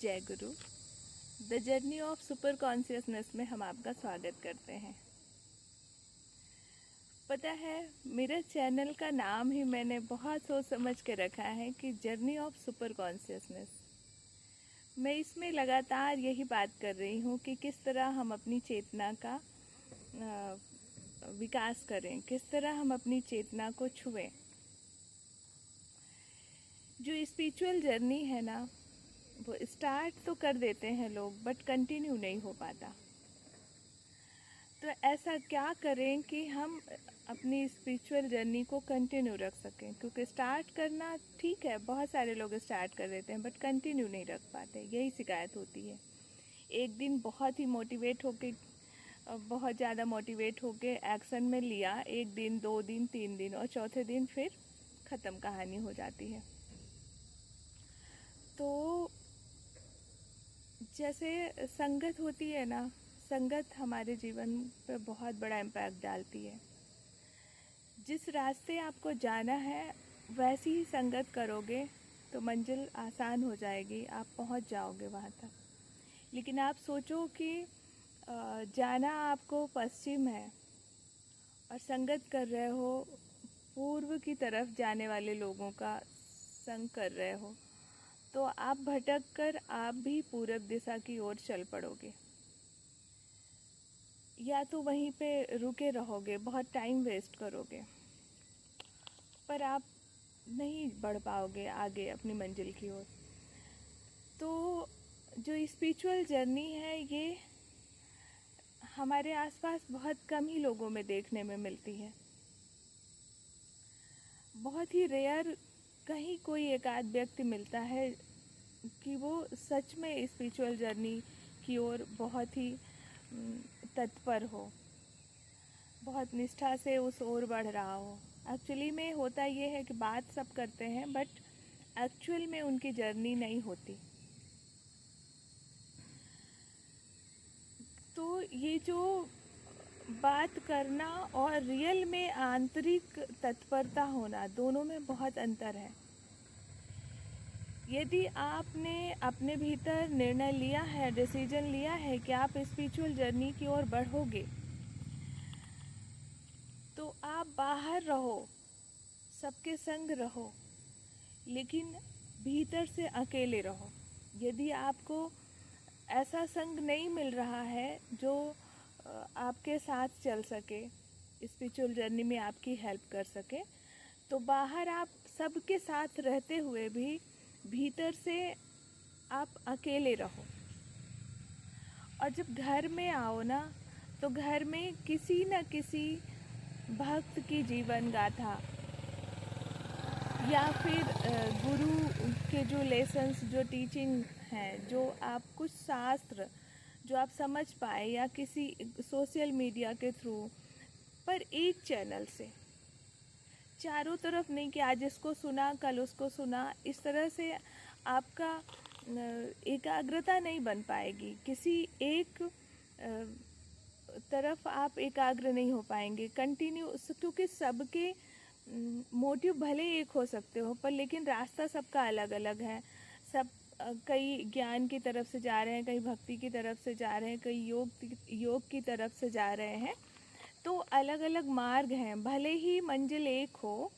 जय गुरु। The journey of super consciousness में हम आपका स्वागत करते हैं। पता है, मेरे चैनल का नाम ही मैंने बहुत सोच समझ के रखा है कि जर्नी ऑफ सुपर कॉन्शियसनेस। मैं इसमें लगातार यही बात कर रही हूँ कि किस तरह हम अपनी चेतना का विकास करें, किस तरह हम अपनी चेतना को छुएं। जो स्पिरिचुअल जर्नी है ना, वो स्टार्ट तो कर देते हैं लोग, बट कंटिन्यू नहीं हो पाता। तो ऐसा क्या करें कि हम अपनी स्पिरिचुअल जर्नी को कंटिन्यू रख सकें, क्योंकि स्टार्ट करना ठीक है, बहुत सारे लोग स्टार्ट कर देते हैं बट कंटिन्यू नहीं रख पाते। यही शिकायत होती है। एक दिन बहुत ही मोटिवेट होके, बहुत ज़्यादा मोटिवेट होके एक्शन में लिया, एक दिन, 2 दिन, 3 दिन, और चौथे दिन फिर ख़त्म कहानी हो जाती है। तो जैसे संगत होती है ना, संगत हमारे जीवन पर बहुत बड़ा इम्पैक्ट डालती है। जिस रास्ते आपको जाना है वैसी ही संगत करोगे तो मंजिल आसान हो जाएगी, आप पहुंच जाओगे वहां तक। लेकिन आप सोचो कि जाना आपको पश्चिम है और संगत कर रहे हो, पूर्व की तरफ जाने वाले लोगों का संग कर रहे हो, तो आप भटक कर आप भी पूरब दिशा की ओर चल पड़ोगे, या तो वहीं पे रुके रहोगे, बहुत टाइम वेस्ट करोगे, पर आप नहीं बढ़ पाओगे आगे अपनी मंजिल की ओर। तो जो स्पिरिचुअल जर्नी है, ये हमारे आसपास बहुत कम ही लोगों में देखने में मिलती है। बहुत ही रेयर कहीं कोई एक आध व्यक्ति मिलता है कि वो सच में स्पिरिचुअल जर्नी की ओर बहुत ही तत्पर हो, बहुत निष्ठा से उस ओर बढ़ रहा हो। एक्चुअली में होता ये है कि बात सब करते हैं बट एक्चुअल में उनकी जर्नी नहीं होती। तो ये जो बात करना और रियल में आंतरिक तत्परता होना, दोनों में बहुत अंतर है। यदि आपने अपने भीतर निर्णय लिया है, डिसीजन लिया है कि आप स्पिरिचुअल जर्नी की ओर बढ़ोगे, तो आप बाहर रहो, सबके संग रहो, लेकिन भीतर से अकेले रहो। यदि आपको ऐसा संग नहीं मिल रहा है जो आपके साथ चल सके, स्पिरिचुअल जर्नी में आपकी हेल्प कर सके, तो बाहर आप सबके साथ रहते हुए भी भीतर से आप अकेले रहो। और जब घर में आओ ना, तो घर में किसी न किसी भक्त की जीवन गाथा या फिर गुरु के जो लेसन्स, जो टीचिंग हैं, जो आप कुछ शास्त्र जो आप समझ पाए, या किसी सोशल मीडिया के थ्रू, पर एक चैनल से, चारों तरफ नहीं कि आज इसको सुना कल उसको सुना, इस तरह से आपका एकाग्रता नहीं बन पाएगी। किसी एक तरफ आप एकाग्र नहीं हो पाएंगे कंटिन्यू, क्योंकि सबके मोटिव भले एक हो सकते हो, पर लेकिन रास्ता सबका अलग अलग है। सब कई ज्ञान की तरफ से जा रहे हैं, कई भक्ति की तरफ से जा रहे हैं, कई योग की तरफ से जा रहे हैं। तो अलग अलग मार्ग हैं, भले ही मंजिल एक हो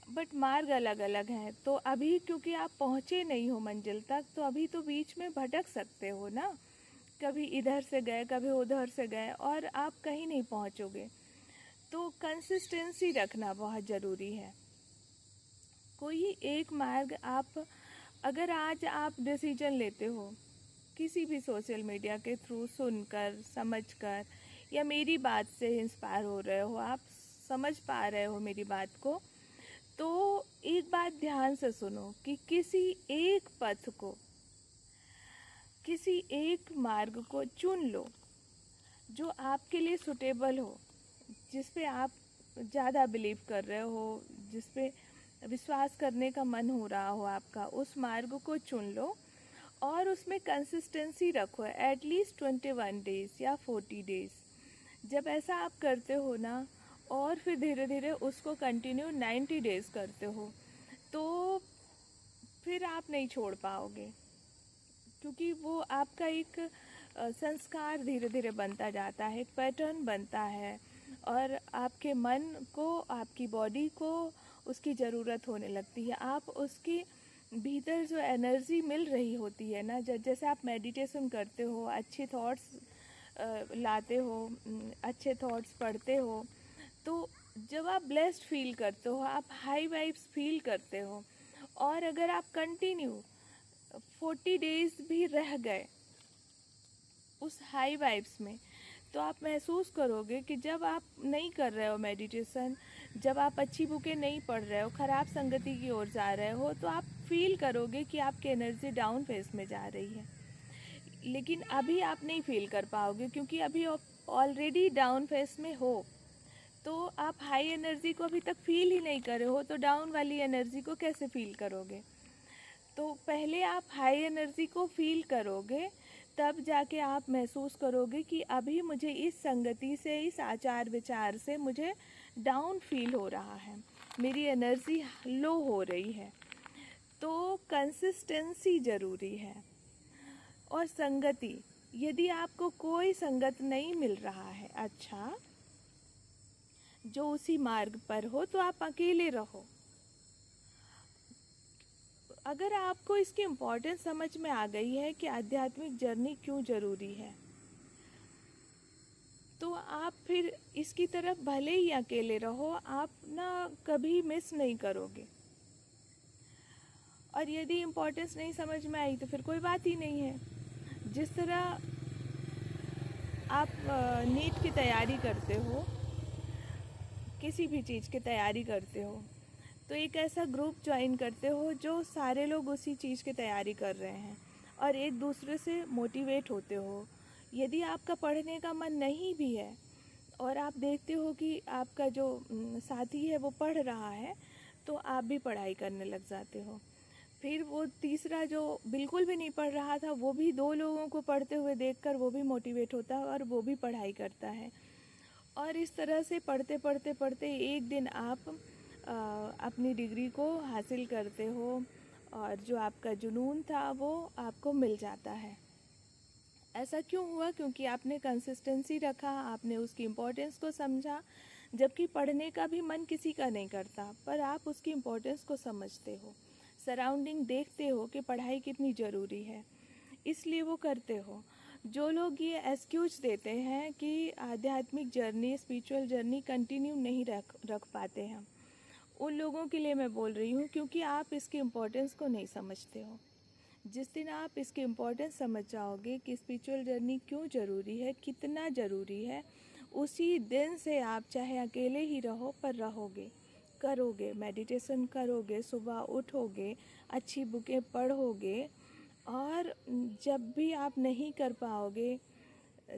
बट मार्ग अलग अलग हैं। तो अभी क्योंकि आप पहुँचे नहीं हो मंजिल तक, तो अभी तो बीच में भटक सकते हो ना, कभी इधर से गए, कभी उधर से गए, और आप कहीं नहीं पहुँचोगे। तो कंसिस्टेंसी रखना बहुत ज़रूरी है। कोई एक मार्ग आप, अगर आज आप डिसीजन लेते हो किसी भी सोशल मीडिया के थ्रू, सुनकर, समझकर, या मेरी बात से इंस्पायर हो रहे हो, आप समझ पा रहे हो मेरी बात को, तो एक बात ध्यान से सुनो कि किसी एक पथ को, किसी एक मार्ग को चुन लो जो आपके लिए सुटेबल हो, जिस पे आप ज़्यादा बिलीव कर रहे हो, जिस पे विश्वास करने का मन हो रहा हो आपका, उस मार्ग को चुन लो और उसमें कंसिस्टेंसी रखो, एटलीस्ट 21 डेज या 40 डेज। जब ऐसा आप करते हो ना, और फिर धीरे धीरे उसको कंटिन्यू 90 डेज करते हो, तो फिर आप नहीं छोड़ पाओगे, वो आपका एक संस्कार धीरे धीरे बनता जाता है, एक पैटर्न बनता है, और आपके मन को, आपकी बॉडी को उसकी ज़रूरत होने लगती है। आप उसकी भीतर जो एनर्जी मिल रही होती है ना, जैसे आप मेडिटेशन करते हो, अच्छे थॉट्स लाते हो, अच्छे थॉट्स पढ़ते हो, तो जब आप ब्लेस्ड फील करते हो, आप हाई वाइब्स फील करते हो, और अगर आप कंटिन्यू 40 डेज भी रह गए उस हाई वाइब्स में, तो आप महसूस करोगे कि जब आप नहीं कर रहे हो मेडिटेशन, जब आप अच्छी बुकें नहीं पढ़ रहे हो, ख़राब संगति की ओर जा रहे हो, तो आप फील करोगे कि आपकी एनर्जी डाउन फेज में जा रही है। लेकिन अभी आप नहीं फील कर पाओगे, क्योंकि अभी आप ऑलरेडी डाउन फेज में हो, तो आप हाई एनर्जी को अभी तक फील ही नहीं करे हो, तो डाउन वाली एनर्जी को कैसे फील करोगे। तो पहले आप हाई एनर्जी को फील करोगे, तब जाके आप महसूस करोगे कि अभी मुझे इस संगति से, इस आचार विचार से मुझे डाउन फील हो रहा है, मेरी एनर्जी लो हो रही है। तो कंसिस्टेंसी ज़रूरी है। और संगति, यदि आपको कोई संगत नहीं मिल रहा है अच्छा जो उसी मार्ग पर हो, तो आप अकेले रहो। अगर आपको इसकी इम्पोर्टेंस समझ में आ गई है कि आध्यात्मिक जर्नी क्यों ज़रूरी है, तो आप फिर इसकी तरफ भले ही अकेले रहो, आप ना कभी मिस नहीं करोगे। और यदि इम्पोर्टेंस नहीं समझ में आई तो फिर कोई बात ही नहीं है। जिस तरह आप नीट की तैयारी करते हो, किसी भी चीज़ की तैयारी करते हो, तो एक ऐसा ग्रुप ज्वाइन करते हो जो सारे लोग उसी चीज़ की तैयारी कर रहे हैं, और एक दूसरे से मोटिवेट होते हो। यदि आपका पढ़ने का मन नहीं भी है और आप देखते हो कि आपका जो साथी है वो पढ़ रहा है, तो आप भी पढ़ाई करने लग जाते हो। फिर वो तीसरा जो बिल्कुल भी नहीं पढ़ रहा था, वो भी 2 लोगों को पढ़ते हुए देखकर वो भी मोटिवेट होता है और वो भी पढ़ाई करता है। और इस तरह से पढ़ते पढ़ते पढ़ते एक दिन आप अपनी डिग्री को हासिल करते हो, और जो आपका जुनून था वो आपको मिल जाता है। ऐसा क्यों हुआ? क्योंकि आपने कंसिस्टेंसी रखा, आपने उसकी इम्पोर्टेंस को समझा। जबकि पढ़ने का भी मन किसी का नहीं करता, पर आप उसकी इम्पोर्टेंस को समझते हो, सराउंडिंग देखते हो कि पढ़ाई कितनी ज़रूरी है, इसलिए वो करते हो। जो लोग ये एक्सक्यूज देते हैं कि आध्यात्मिक जर्नी, स्पिरिचुअल जर्नी कंटिन्यू नहीं रख पाते हैं, उन लोगों के लिए मैं बोल रही हूँ, क्योंकि आप इसकी इम्पोर्टेंस को नहीं समझते हो। जिस दिन आप इसकी इम्पोर्टेंस समझ जाओगे कि स्पिरिचुअल जर्नी क्यों ज़रूरी है, कितना ज़रूरी है, उसी दिन से आप चाहे अकेले ही रहो पर रहोगे, करोगे, मेडिटेशन करोगे, सुबह उठोगे, अच्छी बुकें पढ़ोगे, और जब भी आप नहीं कर पाओगे,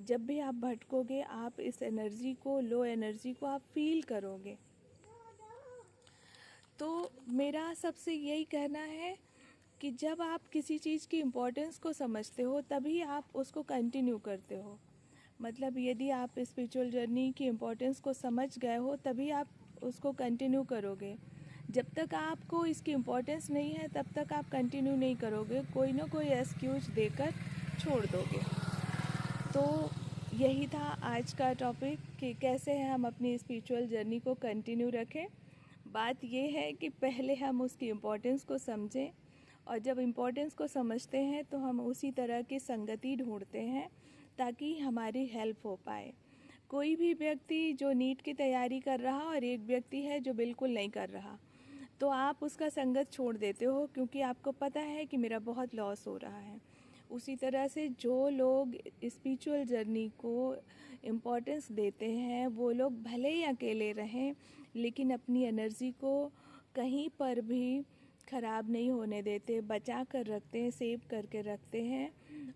जब भी आप भटकोगे, आप इस एनर्जी को, लो एनर्जी को आप फील करोगे। तो मेरा सबसे यही कहना है कि जब आप किसी चीज़ की इम्पोर्टेंस को समझते हो, तभी आप उसको कंटिन्यू करते हो। मतलब यदि आप स्पिरिचुअल जर्नी की इम्पोर्टेंस को समझ गए हो, तभी आप उसको कंटिन्यू करोगे। जब तक आपको इसकी इम्पोर्टेंस नहीं है, तब तक आप कंटिन्यू नहीं करोगे, कोई ना कोई एक्सक्यूज देकर छोड़ दोगे। तो यही था आज का टॉपिक कि कैसे हम अपनी स्पिरिचुअल जर्नी को कंटिन्यू रखें। बात ये है कि पहले हम उसकी इम्पोर्टेंस को समझें, और जब इम्पोर्टेंस को समझते हैं तो हम उसी तरह की संगति ढूंढते हैं ताकि हमारी हेल्प हो पाए। कोई भी व्यक्ति जो नीट की तैयारी कर रहा और एक व्यक्ति है जो बिल्कुल नहीं कर रहा, तो आप उसका संगत छोड़ देते हो, क्योंकि आपको पता है कि मेरा बहुत लॉस हो रहा है। उसी तरह से जो लोग स्पिरिचुअल जर्नी को इम्पोर्टेंस देते हैं, वो लोग भले ही अकेले रहें, लेकिन अपनी एनर्जी को कहीं पर भी ख़राब नहीं होने देते, बचा कर रखते हैं, सेव करके रखते हैं,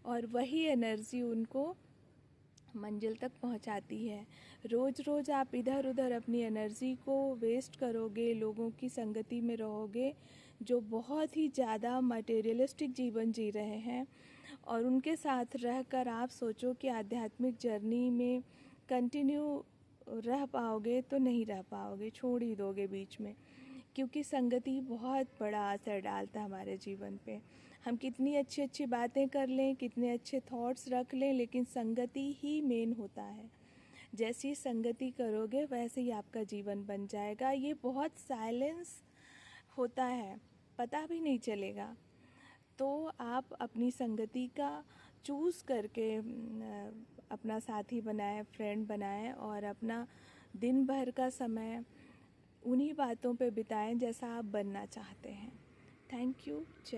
और वही एनर्जी उनको मंजिल तक पहुंचाती है। रोज़ रोज़ आप इधर उधर अपनी एनर्जी को वेस्ट करोगे, लोगों की संगति में रहोगे जो बहुत ही ज़्यादा मटेरियलिस्टिक जीवन जी रहे हैं, और उनके साथ रहकर आप सोचो कि आध्यात्मिक जर्नी में कंटिन्यू रह पाओगे, तो नहीं रह पाओगे, छोड़ ही दोगे बीच में, क्योंकि संगति बहुत बड़ा असर डालता है हमारे जीवन पे। हम कितनी अच्छी अच्छी बातें कर लें, कितने अच्छे थॉट्स रख लें, लेकिन संगति ही मेन होता है। जैसी संगति करोगे वैसे ही आपका जीवन बन जाएगा। ये बहुत साइलेंस होता है, पता भी नहीं चलेगा। तो आप अपनी संगति का चूज़ करके अपना साथी बनाएं, फ्रेंड बनाएं और अपना दिन भर का समय उन्हीं बातों पे बिताएं जैसा आप बनना चाहते हैं। Thank you. जय